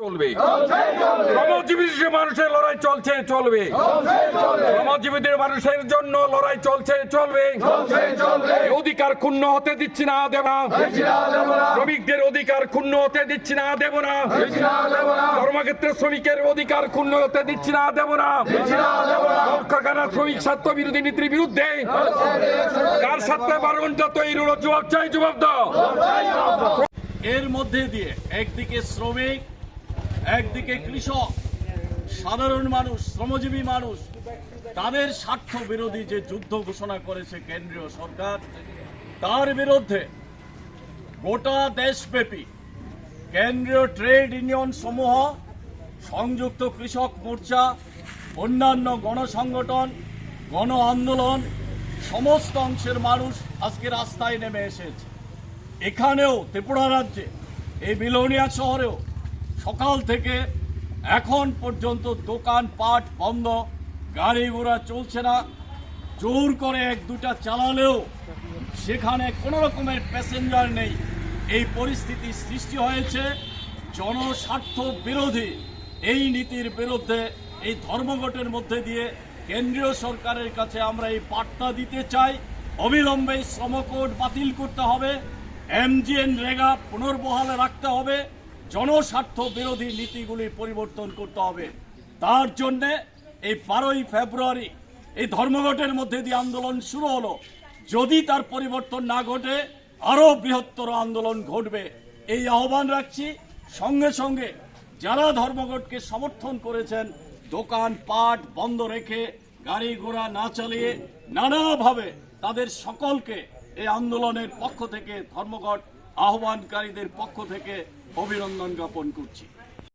চলবে, শ্রমজীবী মানুষের লড়াই চলছে চলবে, শ্রমজীবীদের মানুষের জন্য লড়াই চলছে চলবে। অধিকার ক্ষুণ্ণ হতে দিচ্ছি না, দেব না। শ্রমিকদের অধিকার ক্ষুণ্ণ হতে দিচ্ছি না, দেব না। কর্মক্ষেত্রে শ্রমিকের অধিকার ক্ষুণ্ণ হতে দিচ্ছি না, দেব না। কারখানা শ্রমিক স্বার্থ বিরোধী নীতির বিরুদ্ধে কার স্বার্থে 12 ঘন্টা তৈরি হলো, জবাব চাই, জবাব দাও। এর মধ্যে দিয়ে একদিকে শ্রমিক, একদিকে কৃষক, সাধারণ মানুষ, শ্রমজীবী মানুষ, তাদের স্বার্থ বিরোধী যে যুদ্ধ ঘোষণা করেছে কেন্দ্রীয় সরকার, তার বিরুদ্ধে গোটা দেশব্যাপী কেন্দ্রীয় ট্রেড ইউনিয়ন সমূহ, সংযুক্ত কৃষক মোর্চা, অন্যান্য গণসংগঠন, গণ আন্দোলন, সমস্ত অংশের মানুষ আজকে রাস্তায় নেমে এসেছে। এখানেও ত্রিপুরা রাজ্যে এই বিলোনিয়া শহরেও সকাল থেকে এখন পর্যন্ত দোকানপাট বন্ধ, গাড়ি ঘোড়া চলছে না। জোর করে 1-2টা চালালেও সেখানে কোনো রকমের প্যাসেঞ্জার নেই। এই পরিস্থিতি সৃষ্টি হয়েছে জনস্বার্থ বিরোধী এই নীতির বিরুদ্ধে। এই ধর্মঘটের মধ্যে দিয়ে কেন্দ্রীয় সরকারের কাছে আমরা এই বার্তা দিতে চাই, অবিলম্বে শ্রম কোড বাতিল করতে হবে, MGNREGA পুনর্বহালে রাখতে হবে, জনস্বার্থ বিরোধী নীতিগুলি পরিবর্তন করতে হবে। তার জন্যে এই 12ই ফেব্রুয়ারি এই ধর্মঘটের মধ্যে দিয়ে আন্দোলন শুরু হলো। যদি তার পরিবর্তন না ঘটে আরো বৃহত্তর আন্দোলন ঘটবে, এই আহ্বান রাখছি। সঙ্গে সঙ্গে যারা ধর্মঘটকে সমর্থন করেছেন, দোকানপাট বন্ধ রেখে, গাড়ি ঘোড়া না চালিয়ে, নানাভাবে তাদের সকলকে এই আন্দোলনের পক্ষ থেকে, ধর্মঘট আহ্বানকারীদের পক্ষ থেকে অভিনন্দন জ্ঞাপন করছি।